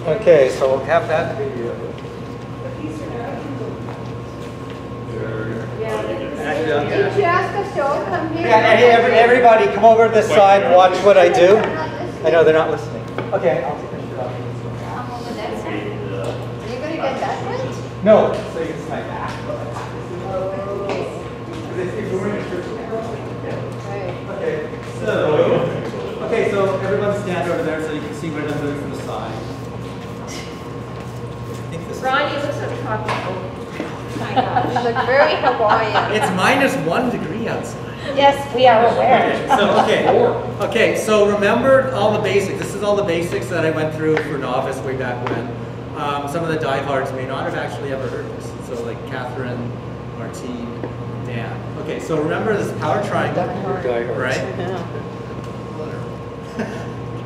Okay, so we'll have that video. Did you ask us to all come here? Yeah, hey, everybody, come over to this side and watch what I do. I know they're not listening. Okay, I'll take a shirt off. I'm over that side. Are you going to get that one? No, so you can see my back. Okay. If you're wearing a shirt. Right. Okay, so everyone stand over there so you can see what I'm doing from the side. Ron, you look so tropical. My gosh. You look very Hawaiian. It's -1 degree outside. Yes, we are aware. Okay, so remember all the basics. This is all the basics that I went through for novice way back when. Some of the diehards may not have actually ever heard this. So like Catherine, Martine, Dan. Okay, so remember this power triangle, right?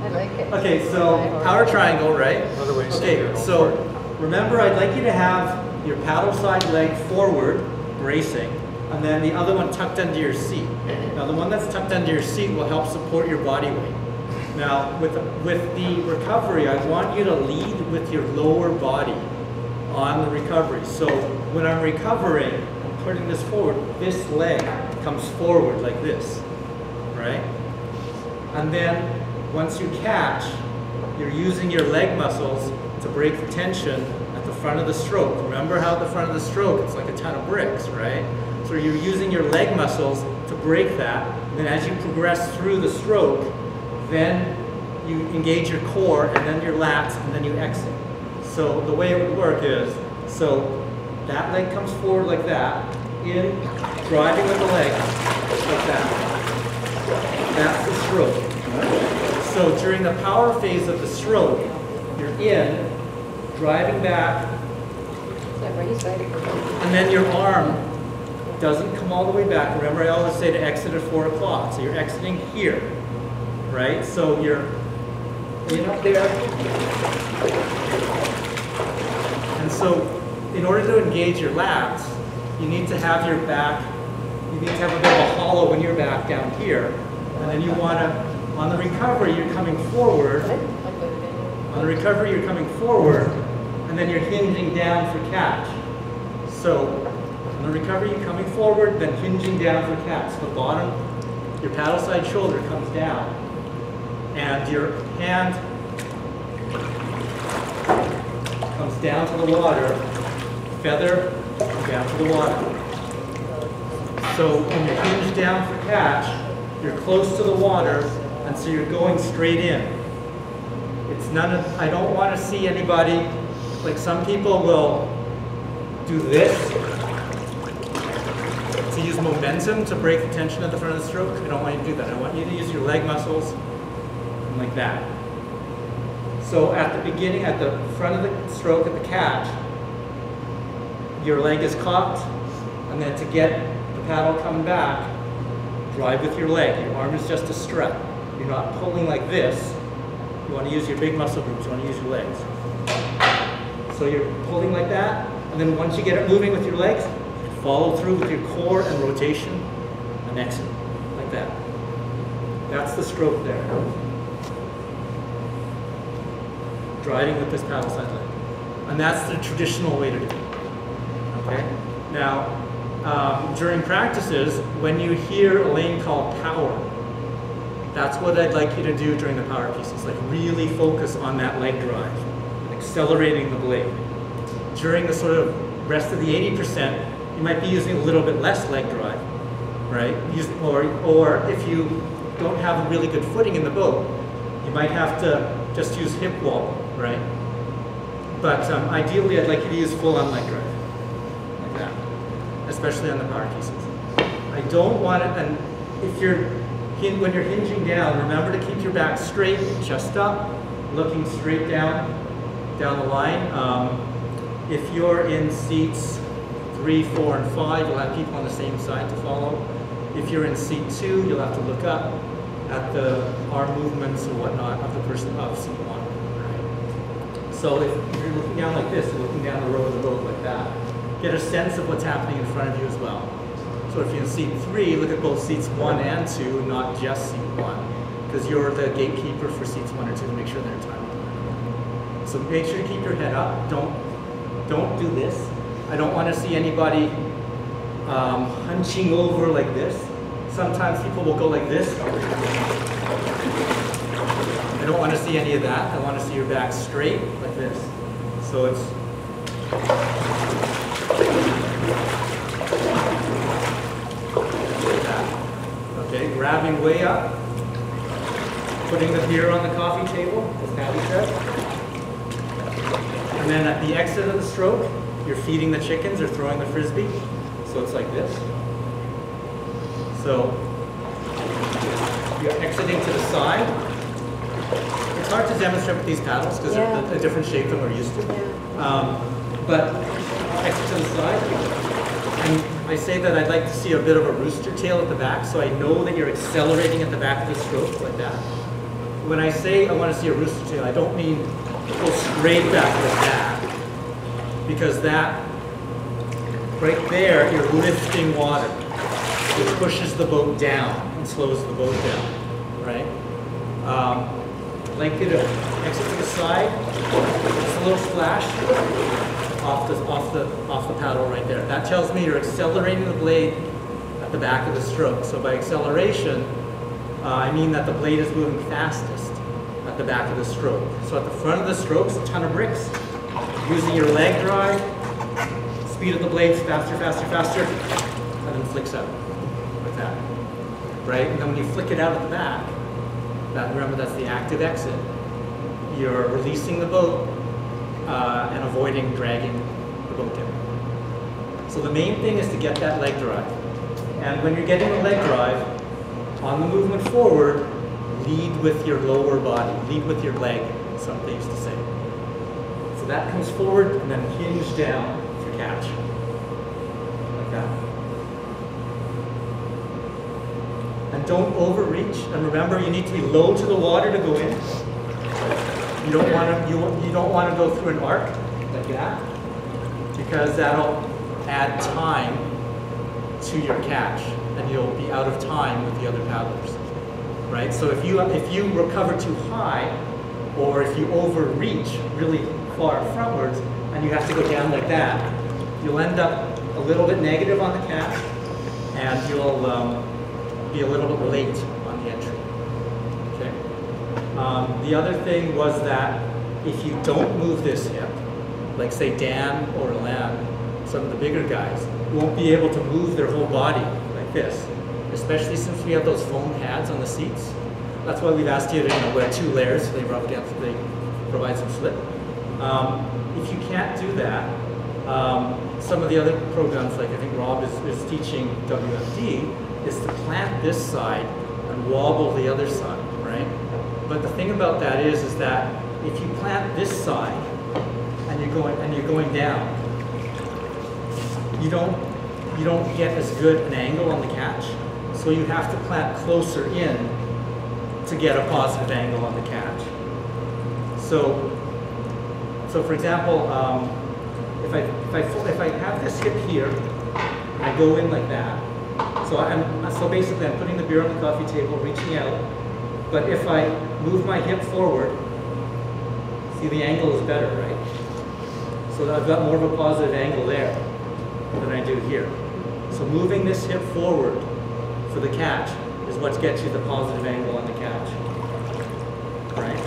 I like it. Okay, so power triangle, right? Okay, so remember I'd like you to have your paddle side leg forward, bracing, and then the other one tucked under your seat. Now the one that's tucked under your seat will help support your body weight. Now with the recovery, I want you to lead with your lower body on the recovery. So when I'm recovering, I'm putting this forward, this leg comes forward like this, right? And then once you catch, you're using your leg muscles to break the tension at the front of the stroke. Remember how at the front of the stroke, it's like a ton of bricks, right? So you're using your leg muscles to break that. And then as you progress through the stroke, then you engage your core and then your lats and then you exit. So the way it would work is, so that leg comes forward like that, in, driving with the leg like that. That's the stroke. So during the power phase of the stroke, you're in, driving back, and then your arm doesn't come all the way back. Remember, I always say to exit at 4 o'clock. So you're exiting here, right? So you're in up there. And so in order to engage your lats, you need to have your back, you need to have a bit of a hollow in your back down here. And then you want to, on the recovery, you're coming forward. On the recovery, you're coming forward, and then you're hinging down for catch. So on the recovery, you're coming forward, then hinging down for catch. The bottom, your paddle side shoulder comes down, and your hand comes down to the water, feather down to the water. So when you hinge down for catch, you're close to the water, and so you're going straight in. It's none of, I don't want to see anybody, like some people will do this to use momentum to break the tension at the front of the stroke. I don't want you to do that. I want you to use your leg muscles like that. So at the beginning, at the front of the stroke, at the catch, your leg is cocked, and then to get the paddle coming back, drive with your leg. Your arm is just a strut. You're not pulling like this. You want to use your big muscle groups. You want to use your legs. So you're pulling like that, and then once you get it moving with your legs, follow through with your core and rotation, and exit, like that. That's the stroke there. Driving with this paddle side leg. And that's the traditional way to do it. Okay? Now, during practices, when you hear Elaine call power, that's what I'd like you to do during the power pieces, like really focus on that leg drive, accelerating the blade. During the sort of rest of the 80%, you might be using a little bit less leg drive, right? Or if you don't have a really good footing in the boat, you might have to just use hip wobble, right? But ideally, I'd like you to use full-on leg drive, like that, especially on the power pieces. I don't want it, and if you're when you're hinging down, remember to keep your back straight, chest up, looking straight down the line. If you're in seats 3, 4, and 5, you'll have people on the same side to follow. If you're in seat 2, you'll have to look up at the arm movements and whatnot of the person of seat 1. Right? So if you're looking down like this, you're looking down the row of the boat like that. Get a sense of what's happening in front of you as well. So if you're in seat 3, look at both seats 1 and 2, not just seat 1, because you're the gatekeeper for seats 1 or 2 to make sure they're timed. So So make sure to keep your head up. Don't do this. I don't want to see anybody hunching over like this. Sometimes people will go like this. I don't want to see any of that. I want to see your back straight like this. So it's like that. Okay, grabbing way up, putting the beer on the coffee table, as Patty said. And then at the exit of the stroke, you're feeding the chickens or throwing the frisbee. So it's like this. So you're exiting to the side. It's hard to demonstrate with these paddles because they're a different shape than we're used to. But exit to the side. And I say that I'd like to see a bit of a rooster tail at the back, so I know that you're accelerating at the back of the stroke like that. When I say I want to see a rooster tail, I don't mean go straight back like that, because that right there, you're lifting water, which pushes the boat down and slows the boat down, right? Like you to exit to the side, just a little splash off the paddle right there. That tells me you're accelerating the blade at the back of the stroke. So by acceleration, I mean that the blade is moving fastest at the back of the stroke. So at the front of the stroke, a ton of bricks. Using your leg drive, speed of the blades faster, faster, faster, and then flicks out like that, right? And then when you flick it out at the back, remember that's the active exit. You're releasing the boat and avoiding dragging the boat down. So the main thing is to get that leg drive. And when you're getting the leg drive, on the movement forward, lead with your lower body, lead with your leg, some they used to say. So that comes forward and then hinge down for catch, like that. And don't overreach. And remember, you need to be low to the water to go in. You don't want to go through an arc like that, because that'll add time to your catch, and you'll be out of time with the other paddlers, right? So if you recover too high, or if you overreach really far frontwards, and you have to go down like that, you'll end up a little bit negative on the catch, and you'll be a little bit late on the entry. Okay. The other thing was that if you don't move this hip, like say Dan or Elaine, some of the bigger guys won't be able to move their whole body like this, especially since we have those foam pads on the seats. That's why we've asked you to wear 2 layers so they rub against, they provide some slip. If you can't do that, some of the other programs, like I think Rob is teaching WFD, is to plant this side and wobble the other side, right? But the thing about that is that if you plant this side and you're going down, you don't get as good an angle on the catch. So you have to plant closer in to get a positive angle on the catch. So for example, if I have this hip here, I go in like that. So basically I'm putting the beer on the coffee table, reaching out. But if I move my hip forward, see the angle is better, right? So I've got more of a positive angle there than I do here. So moving this hip forward for the catch is what gets you the positive angle on the catch, right?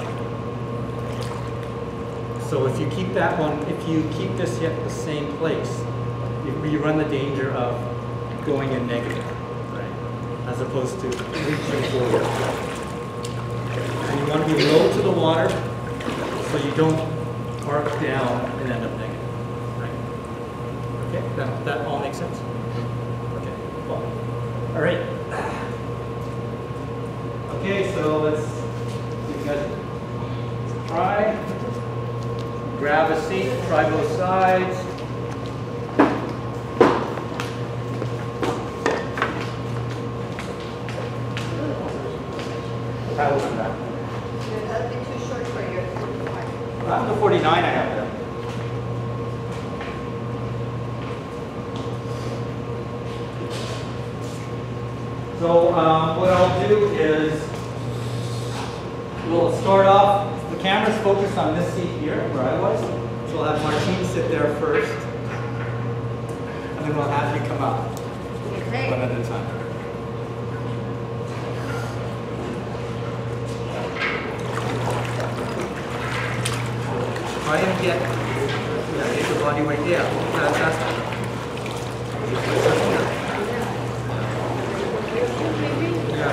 So if you keep that one, if you keep this hip the same place, you run the danger of going in negative, right? As opposed to reaching forward. And you want to be low to the water so you don't arc down and end up negative, right? Okay, that all makes sense? Okay, cool. All right. Okay, so let's see you guys try. Grab a seat, try both sides. Paddles in back. That'd be too short for your 45. Not the 49 I have there. So what I'll do is we'll start off the camera's focused on this seat here, where I was. So we'll have Martine sit there first. And then we'll have you come up. Okay. One at a time. Try and get your body weight. Yeah, fantastic. Yeah,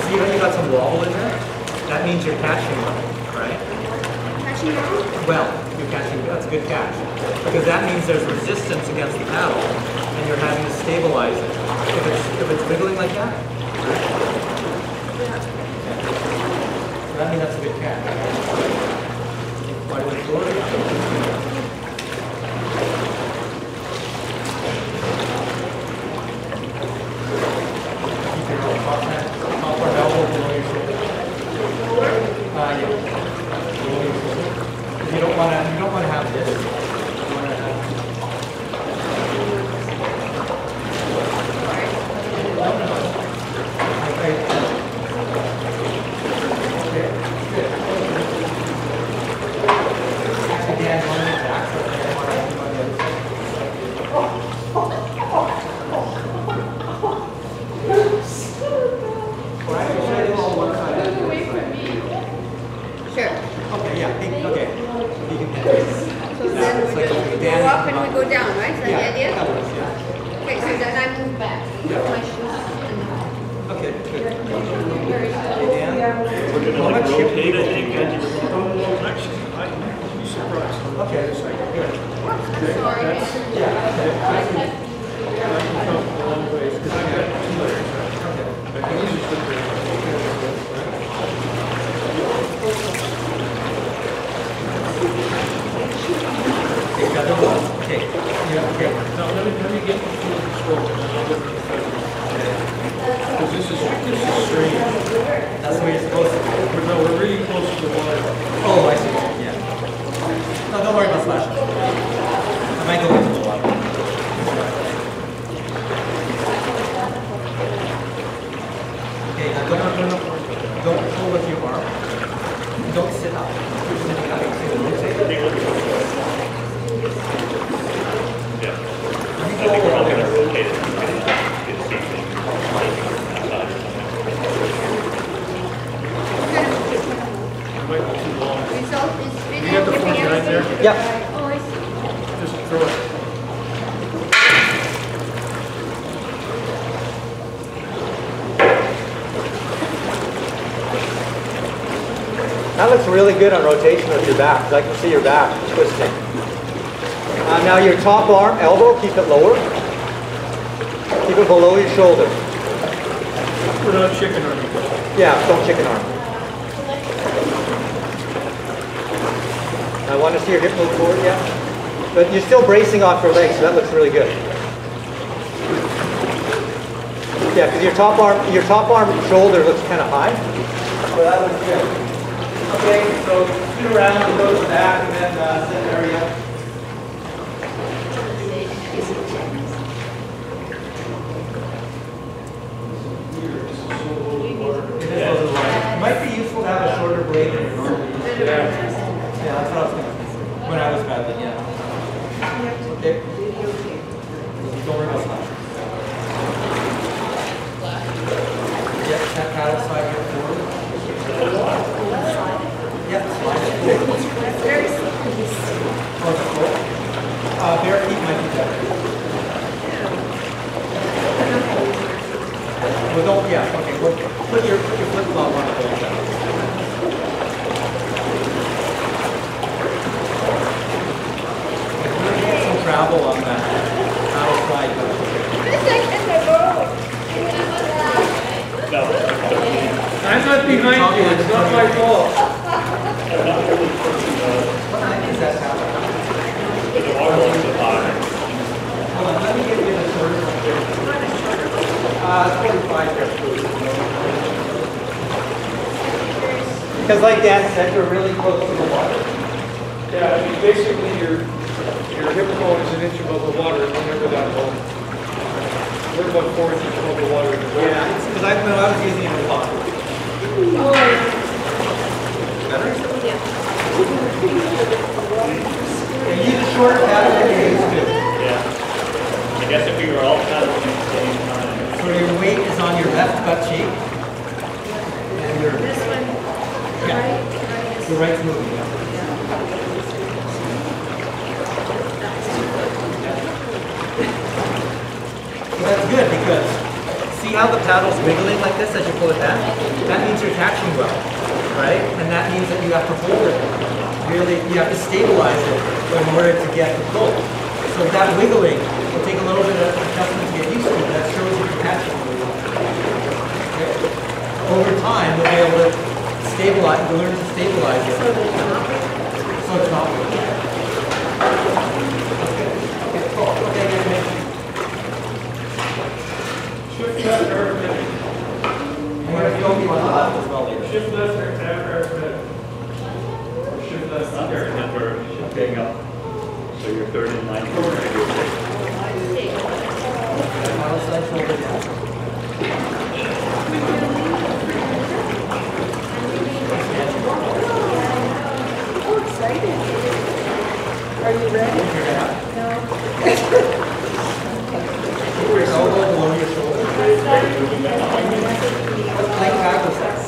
See how you got some wobble in there? That means you're catching well, right? Catching well? Well, you're catching, that's a good catch. Because that means there's resistance against the paddle, and you're having to stabilize it. If it's wiggling like that, right? So that means that's a good catch. Quite a bit forward. Keep your top arm elbow below your shoulder. Yeah. Below your shoulder. You don't want to have this. You want to have. Okay. Good. Again, one of the backs. Sure. Okay, yeah. Okay. You can So then we go up and we go down, right? Is that the idea? That works, yeah. Okay, so then I move back. Yeah. My shoes. Okay, good. We're gonna like rotate it and get you. I'd be surprised. Okay, good. Sorry. Okay. Yeah, okay. Now, let me get you through the stroke and then I'll look at the feather. Because this is strange. That's the way you're supposed to. No, we're really close to the water. Oh, I see. Yeah. No, don't worry about splashing. I might go into the water. Okay, now don't pull with your arm. Don't sit up. You're sitting up. Yeah. I think we're all going to rotate it. Get a seat thing. It might be too long. Result is You got the phone right there? Yeah. Oh, I see. Just throw it. That looks really good on rotation with your back, 'cause I can see your back twisting. Now your top arm, elbow, keep it lower. Keep it below your shoulder. We're not chicken arming. Yeah, don't chicken arm. I want to see your hip move forward, yeah. But you're still bracing off your legs, so that looks really good. Yeah, because your top arm shoulder looks kind of high. So that looks good. Okay, so spin around and go to the back and then sit area. It might be useful to have a shorter blade than you normally use. Yeah, that's what I was thinking. When I was paddling, yeah. Okay. Don't worry about slashing. Yeah, that paddle side here forward. Yeah, slide it. Very slippery. Oh, the floor? Bare feet might be better. Well, don't, yeah, okay. Well, put your flip-flop on the ball down. Some travel on that paddle slide. I'm not behind you, it's not my fault. What height is that paddle? The water was so high. Hold on, let me give you the shorter one here. 45 here. Because like Dan said, you're really close to the water. Yeah, I mean, basically your hip bone is an inch above the water whenever that bone. We're about 4 inches above the water. Yeah, because I was using it in pot. Better? Yeah. Yeah, use a shorter paddle than you're used to. Yeah. I guess if we were all paddling at the same time. So your weight is on your left butt cheek. And your, This one, yeah, right? the right's moving. Yeah. So that's good because see how the paddle's wiggling like this as you pull it back? That means you're catching well, right? And that means that you have to hold it really, you have to stabilize it in order to get the pull. So that wiggling will take a little bit of adjustment to get used to, but that shows you can catch it really well. Okay? Over time, you'll be able to stabilize, you'll learn to stabilize it. So it's not wiggling. Okay, cool. Okay, Gek Mei. Shift left arithmetic. I'm going to film you on the left as well later. Shift left arithmetic. Or shift left Remember arithmetic. shifting up. So your third and ninth. Paddle side, shoulder down. Oh, excited. Are you ready? No. Keep your elbow below your shoulder. Like paddle side.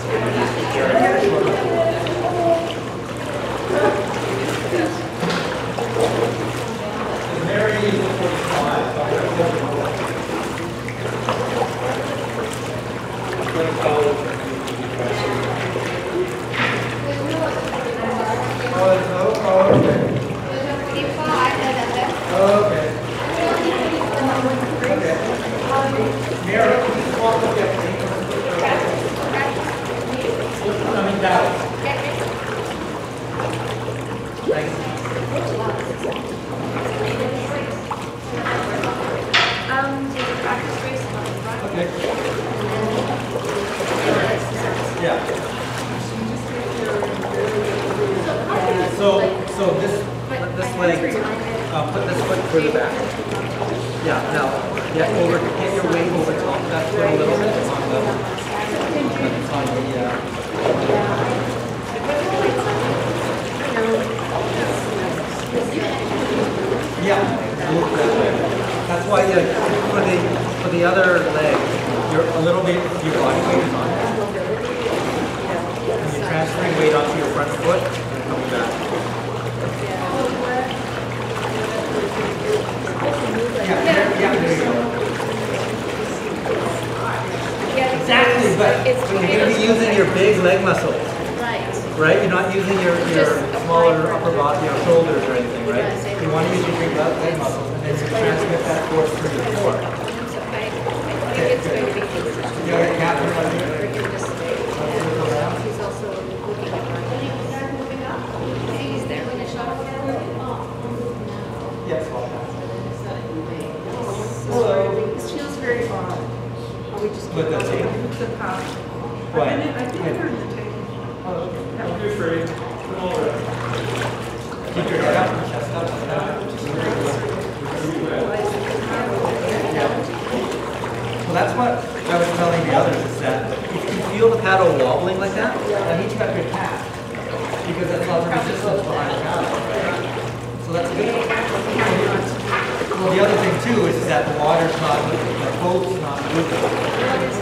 Very easy 45. Okay. Mary, can you walk up that thing? Coming down. Thanks. Okay. Yeah. So this leg, put this foot further back. Yeah. Now, get your weight over top of that foot a little bit on yeah. Move that way. That's why for the other leg, you're a little bit your body weight is on it. And you're transferring weight onto your front foot and coming back. Yeah, there you go. Exactly, but you're going to be using your big leg muscles, right? You're not using your smaller upper body, your shoulders or anything, right? You want to use your big leg muscles and then transmit that force through your core. Okay, good. You got a Catherine right here? He's also looking at He's there. Yes, This feels very odd. Are we just With the tape? the power? Right. I think I heard the tape. Don't be afraid. Come over. Keep your head up and chest up. Well, that's what I was telling the others is that if you feel the paddle wobbling like that means you got good tap. Because that's all the resistance behind the paddle. So that's good. Well, the other thing too is that the water's not, the boat's not moving.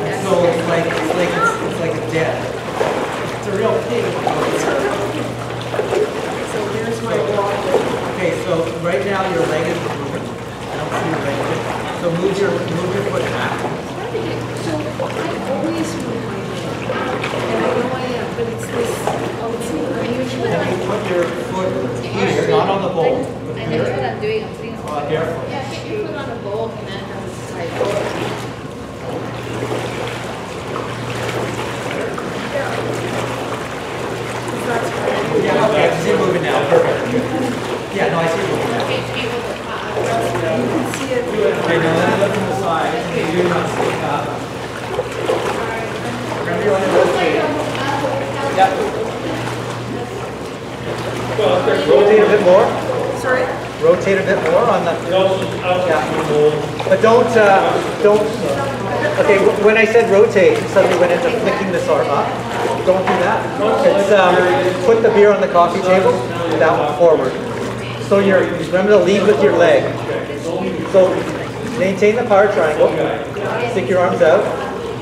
And so it's like it's dead. It's a real pig. So there's my walk. Okay, so right now your leg is moving. I don't see your leg moving. So move your foot back. So I always move my leg. And I know I am, but it's this unusual. And you put your foot here, not on the bowl, but I know what here. I'm doing. I'm putting Careful. yeah, get your foot on a bowl and then Yeah, okay, I see it moving now. Perfect. Yeah, no, I see it moving now. Okay, to be able to pop. Okay, now let it look from the side. You do not stick up. Remember you want to rotate. Yep. Well, there's Rotate a bit more. Sorry? Rotate a bit more on the. It also Yeah. But don't. Okay, when I said rotate, suddenly went into flicking this arm up. Don't do that. It's put the beer on the coffee table, that one forward. So remember to lead with your leg. So maintain the power triangle. Stick your arms out.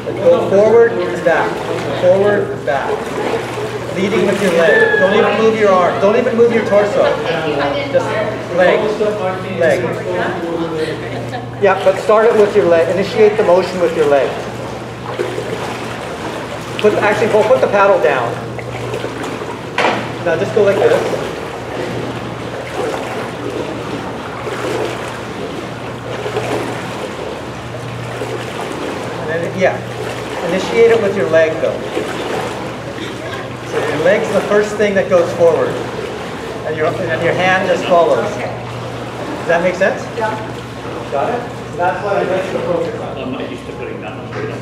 And go forward and back. Forward and back. Leading with your leg. Don't even move your arm. Don't even move your torso. Just leg. Leg. Yeah, but start it with your leg. Initiate the motion with your leg. Put the paddle down. Now just go like this. And then, yeah. Initiate it with your leg though. So your leg's the first thing that goes forward. And your hand just follows. Does that make sense? Yeah. Got it? So that's what I like to focus on. I'm not used to putting that much weight on.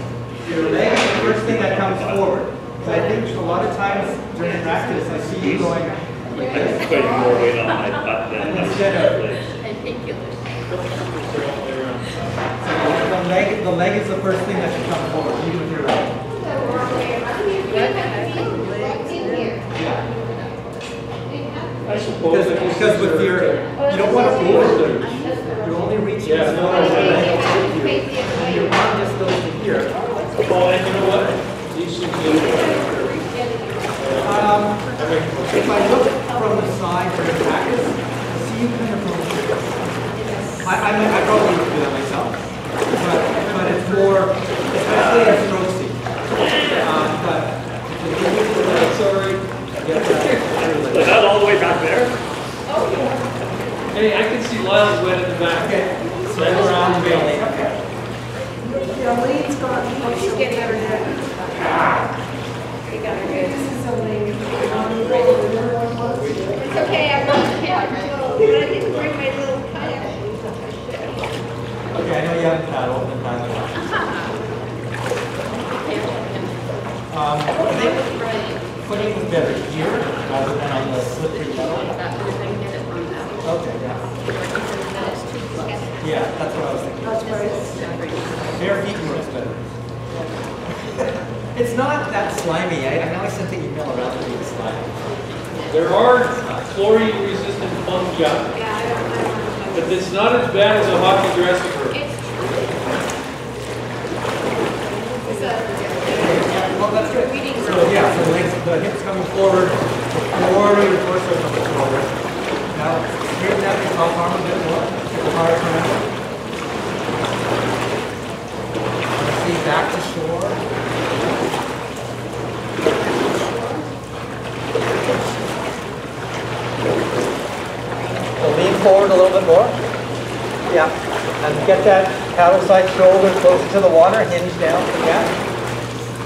Your leg is the first thing that comes forward. So I think a lot of times during practice, I see you going like this. I'm putting more weight on my butt than Instead of, legs. so the leg is the first thing that should come forward. Lead with your leg. I suppose Because with you don't want to overreach. You're only reaching as far as your leg will take you. And your arm just goes to here. Oh, and you know what? These should be. If I look from the side during practice, I see you kind of from here. I probably would do that myself. But it's more, especially in stroke seat. But if you look at the leg, sorry, Is that all the way back there? Hey, I can see Lyle's wet in the back. Okay, so we're around the belly. Elaine's got me. She's getting her head. You got her good. This is Elaine. It's okay, I'm not I didn't bring my little kayak. Okay, I know you haven't paddled and paddled. I think footing is better here rather than on the slippery metal. Okay, yeah. Yeah, that's what I was thinking. That's right. Bare feet works better. It's not that slimy. I know I sent the email around to be slimy. There are chlorine-resistant fungi, but it's not as bad as a hockey dressing room. Well, that's good. So yeah, so the hips coming forward, before your torso comes forward. Now, straighten out your top arm a bit more. Get the power triangle. See, back to shore. So lean forward a little bit more. Yeah. And get that paddle side shoulder closer to the water, hinge down again.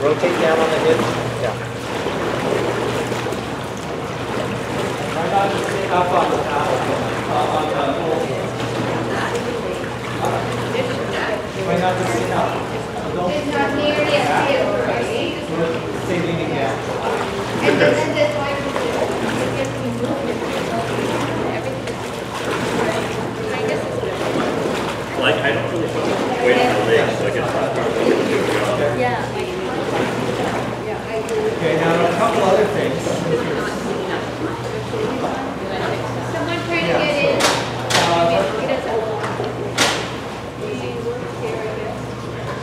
Rotate down on the hinge. Yeah. Try not to sit up on the paddle, on the pole. Try not to sit up. Don't It's not nearly as big, right? stay leaning down. And then that's why Like, I don't really put weight on my legs, so I guess that's part of it. Yeah. Okay, now a couple other things. Someone trying to get in.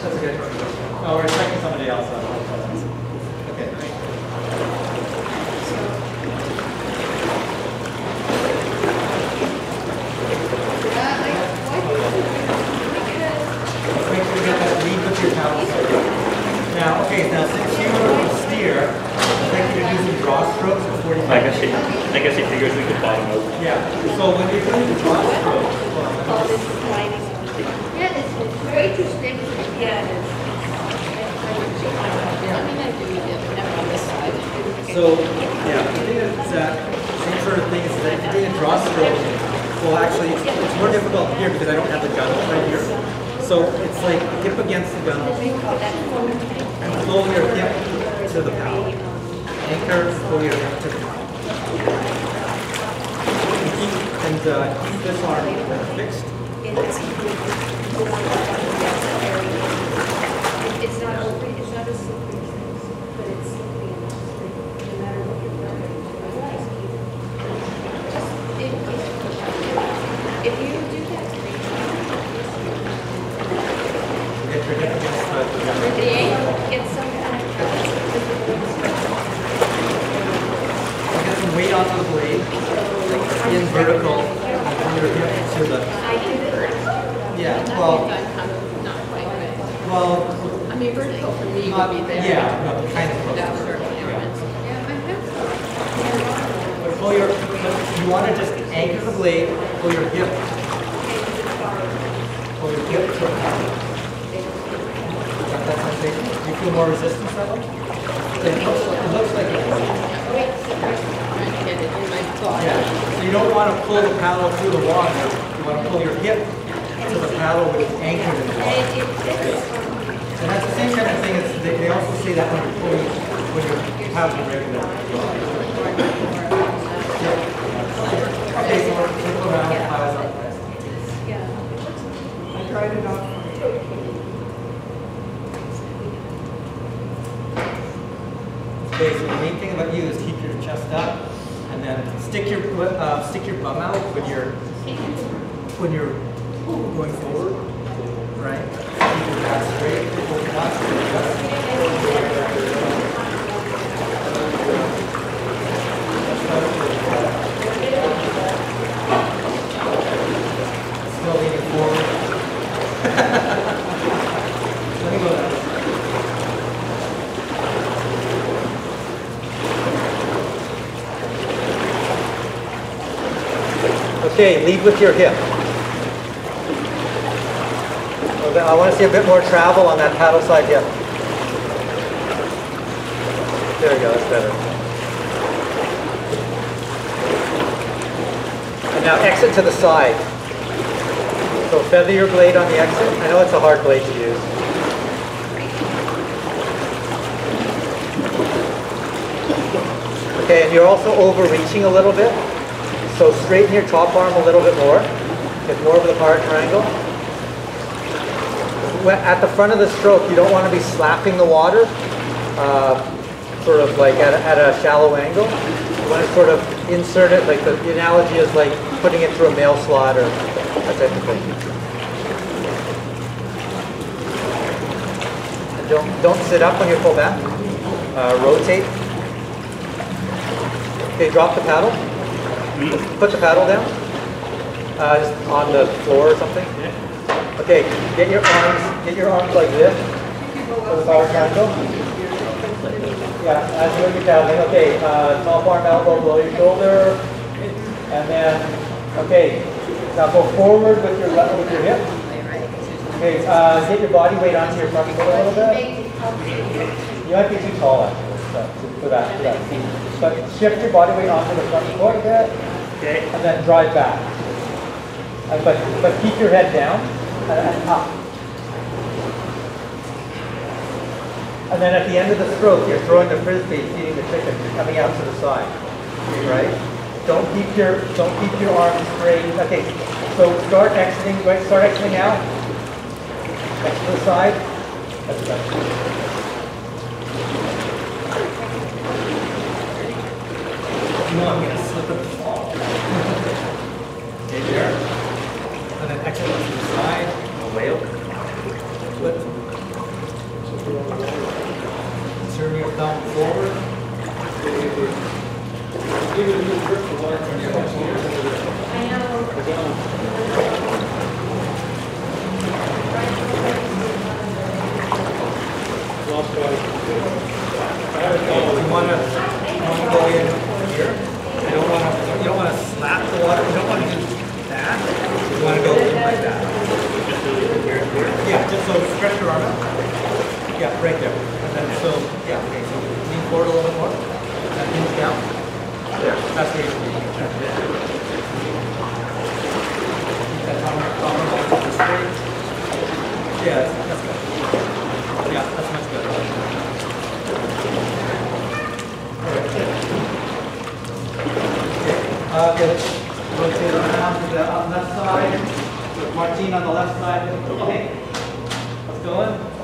That's good. Oh, we're checking somebody else out. Okay. Make sure you get that lead with your paddle. Now, okay, now since you steer, I'd like you to do some draw strokes at 45. I guess he figures we could bottom out. Yeah, so when you're doing the draw strokes, Yeah, it's way too stiff. Yeah, it is. so, yeah, the thing is that same sort of thing is that if you're doing a draw stroke, well actually it's more difficult here because I don't have the gun right here. So it's like hip against the gun and pull your hip to the paddle. Anchor, pull your hip to the paddle. and keep this arm fixed. It's not open, it's not a slippery surface, but it's slippery enough, no matter what you're wearing. If you do that to me, Get your hip against the the angle gets some kind of balance. Get some weight onto the blade, in vertical, and bring your hip to the. I did it. Yeah, well, Not quite, but, well, I mean, vertical for me would be there. yeah, no, kind of close. Without certain elements. But pull your, you want to just anchor the blade, pull your hip. Pull your hip to the paddle. Got that sensation? Do you feel more resistance that way? It looks like it. Trying to get it in my thought. Yeah. So you don't want to pull the paddle through the water. You want to pull your hip to the paddle which is anchored in the water. And that's the same kind of thing as they also say that when you're pulling, when you're paddling regular. Okay, so we're circle around, piles up. I tried it out. Okay, so the main thing about you is keep your chest up, and then stick your bum out when you're going forward, right? Keep your back straight, hold your back Still leaning forward. Let me go that way. Okay, lead with your hip. I want to see a bit more travel on that paddle side hip. There we go, that's better. And now exit to the side. So feather your blade on the exit. I know it's a hard blade to use. Okay, and you're also overreaching a little bit. So straighten your top arm a little bit more. Get more of the power triangle. At the front of the stroke, you don't want to be slapping the water, sort of like at a shallow angle. You want to sort of insert it, like the analogy is like putting it through a mail slot or that type of thing. And don't sit up when you pull back. Rotate. Okay, drop the paddle. Put the paddle down. Just on the floor or something. Okay, get your arms like this for the power triangle. Yeah, as you're paddling. Okay, top arm, elbow below your shoulder, and then okay, now go forward with your hip. Okay, get your body weight onto your front foot a little bit. You might be too tall actually for that. But shift your body weight onto the front foot a bit, okay, and then drive back. But keep your head down. And up. And then at the end of the stroke, you're throwing the frisbee, feeding the chicken. You're coming out to the side, right? Don't keep your arms straight. Okay, so start exiting. Right, start exiting out. Exit to the side. That's better. No, I'm gonna slip and fall. Okay, there. And then exit to the side. Away up. Flip. Turn your thumb forward. Give it a little grip for water. I know. Lost body. You want to go in here. You don't want to slap the water. You don't want to do that. You want to go in like that. Just do it here. side, with Martine on the left side. Okay. Let's go in.